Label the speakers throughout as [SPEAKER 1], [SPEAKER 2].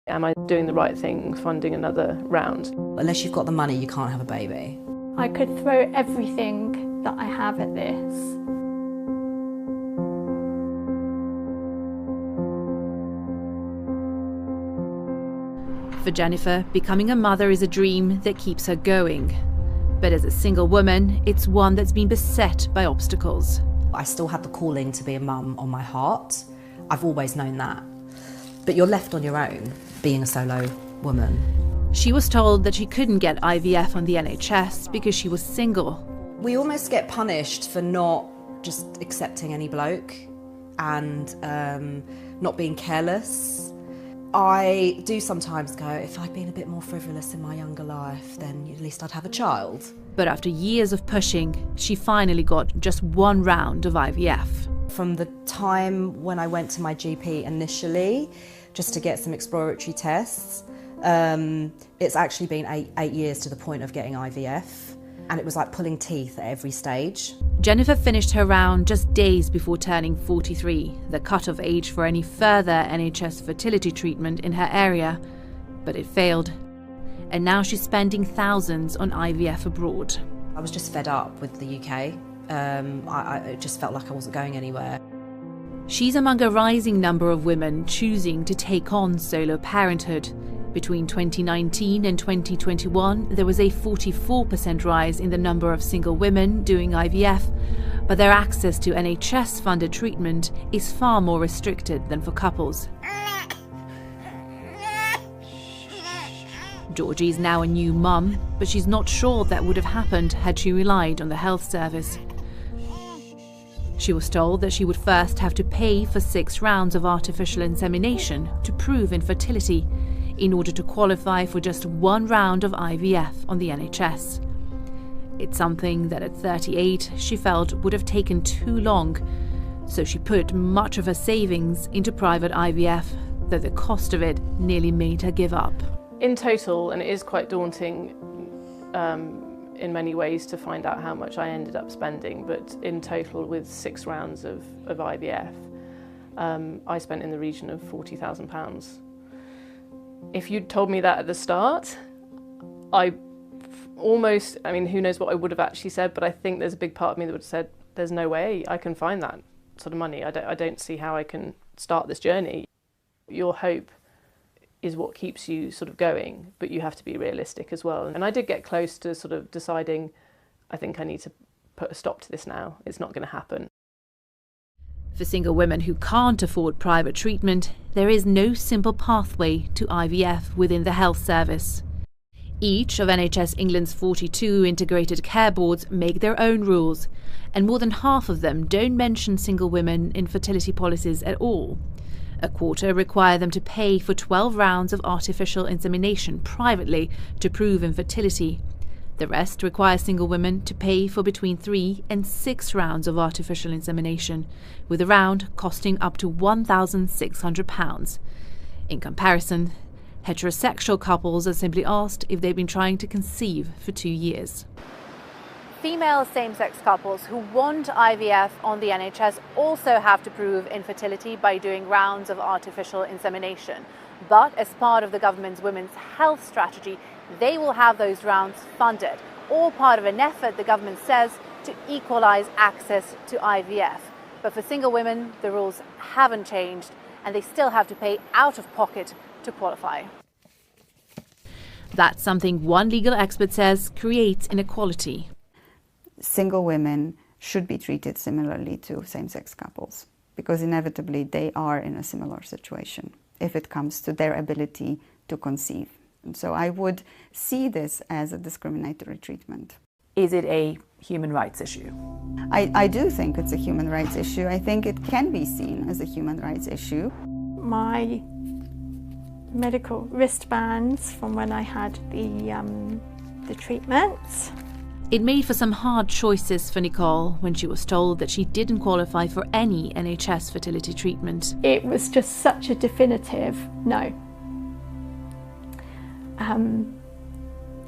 [SPEAKER 1] Am I doing the right thing, funding another round?
[SPEAKER 2] Unless you've got the money, you can't have a baby.
[SPEAKER 3] I could throw everything that I have at this.
[SPEAKER 4] For Jennifer, becoming a mother is a dream that keeps her going. But as a single woman, it's one that's been beset by obstacles.
[SPEAKER 2] I still have the calling to be a mum on my heart. I've always known that. But you're left on your own, being a solo woman.
[SPEAKER 4] She was told that she couldn't get IVF on the NHS because she was single.
[SPEAKER 2] We almost get punished for not just accepting any bloke and not being careless. I do sometimes go, if I'd been a bit more frivolous in my younger life, then at least I'd have a child.
[SPEAKER 4] But after years of pushing, she finally got just one round of IVF.
[SPEAKER 2] From the time when I went to my GP initially, just to get some exploratory tests, it's actually been eight years to the point of getting IVF. And it was like pulling teeth at every stage.
[SPEAKER 4] Jennifer finished her round just days before turning 43, the cut-off age for any further NHS fertility treatment in her area. But it failed. And now she's spending thousands on IVF abroad.
[SPEAKER 2] I was just fed up with the UK. It just felt like I wasn't going anywhere.
[SPEAKER 4] She's among a rising number of women choosing to take on solo parenthood. Between 2019 and 2021, there was a 44% rise in the number of single women doing IVF, but their access to NHS-funded treatment is far more restricted than for couples. Georgie's now a new mum, but she's not sure that would have happened had she relied on the health service. She was told that she would first have to pay for 6 rounds of artificial insemination to prove infertility, in order to qualify for just 1 round of IVF on the NHS. It's something that at 38 she felt would have taken too long, so she put much of her savings into private IVF, though the cost of it nearly made her give up.
[SPEAKER 1] In total, and it is quite daunting in many ways to find out how much I ended up spending, but in total with 6 rounds of IVF, I spent in the region of £40,000. If you'd told me that at the start, who knows what I would have actually said, but I think there's a big part of me that would have said, there's no way I can find that sort of money. I don't see how I can start this journey. Your hope is what keeps you sort of going, but you have to be realistic as well. And I did get close to sort of deciding, I think I need to put a stop to this now. It's not going to happen.
[SPEAKER 4] For single women who can't afford private treatment, there is no simple pathway to IVF within the health service. Each of NHS England's 42 integrated care boards make their own rules, and more than half of them don't mention single women in fertility policies at all. A quarter require them to pay for 12 rounds of artificial insemination privately to prove infertility. The rest require single women to pay for between 3 and 6 rounds of artificial insemination, with a round costing up to £1,600. In comparison, heterosexual couples are simply asked if they've been trying to conceive for 2 years.
[SPEAKER 5] Female same-sex couples who want IVF on the NHS also have to prove infertility by doing rounds of artificial insemination. But as part of the government's women's health strategy, they will have those rounds funded, all part of an effort, the government says, to equalise access to IVF. But for single women, the rules haven't changed, and they still have to pay out of pocket to qualify.
[SPEAKER 4] That's something one legal expert says creates inequality.
[SPEAKER 6] Single women should be treated similarly to same-sex couples, because inevitably they are in a similar situation if it comes to their ability to conceive. And so I would see this as a discriminatory treatment.
[SPEAKER 7] Is it a human rights issue?
[SPEAKER 6] I do think it's a human rights issue. I think it can be seen as a human rights issue.
[SPEAKER 3] My medical wristbands from when I had the treatments.
[SPEAKER 4] It made for some hard choices for Nicole when she was told that she didn't qualify for any NHS fertility treatment.
[SPEAKER 3] It was just such a definitive no.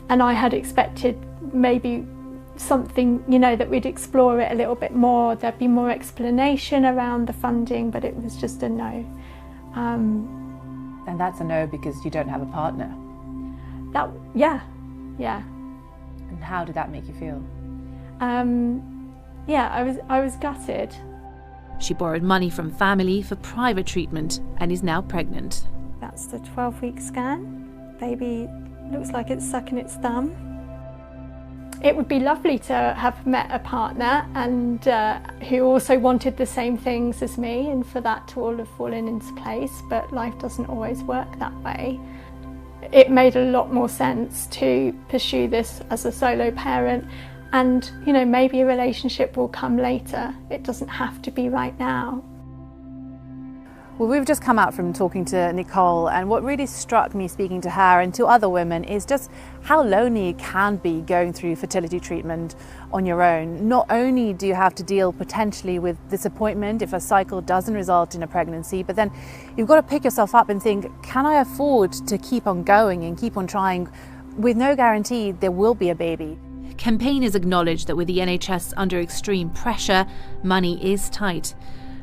[SPEAKER 3] And I had expected maybe something, that we'd explore it a little bit more. There'd be more explanation around the funding, but it was just a no.
[SPEAKER 7] And that's a no because you don't have a partner.
[SPEAKER 3] Yeah.
[SPEAKER 7] And how did that make you feel?
[SPEAKER 3] I was gutted.
[SPEAKER 4] She borrowed money from family for private treatment and is now pregnant.
[SPEAKER 3] That's the 12-week scan. Baby looks like it's sucking its thumb. It would be lovely to have met a partner and who also wanted the same things as me, and for that to all have fallen into place, but life doesn't always work that way. It made a lot more sense to pursue this as a solo parent, and maybe a relationship will come later. It doesn't have to be right now.
[SPEAKER 5] Well, we've just come out from talking to Nicole, and what really struck me speaking to her and to other women is just how lonely it can be going through fertility treatment on your own. Not only do you have to deal potentially with disappointment if a cycle doesn't result in a pregnancy, but then you've got to pick yourself up and think, can I afford to keep on going and keep on trying with no guarantee there will be a baby?
[SPEAKER 4] Campaigners acknowledge that with the NHS under extreme pressure, money is tight.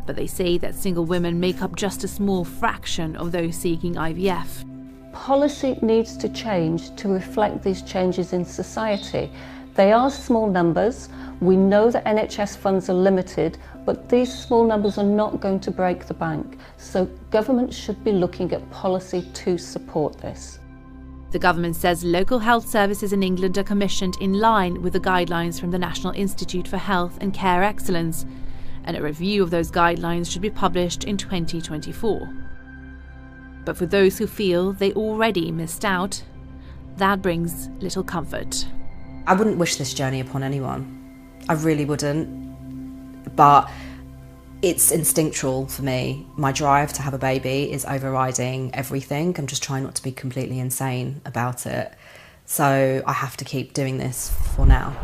[SPEAKER 4] But they say that single women make up just a small fraction of those seeking IVF.
[SPEAKER 8] Policy needs to change to reflect these changes in society. They are small numbers. We know that NHS funds are limited, but these small numbers are not going to break the bank. So government should be looking at policy to support this.
[SPEAKER 4] The government says local health services in England are commissioned in line with the guidelines from the National Institute for Health and Care Excellence, and a review of those guidelines should be published in 2024. But for those who feel they already missed out, that brings little comfort.
[SPEAKER 2] I wouldn't wish this journey upon anyone. I really wouldn't. But it's instinctual for me. My drive to have a baby is overriding everything. I'm just trying not to be completely insane about it. So I have to keep doing this for now.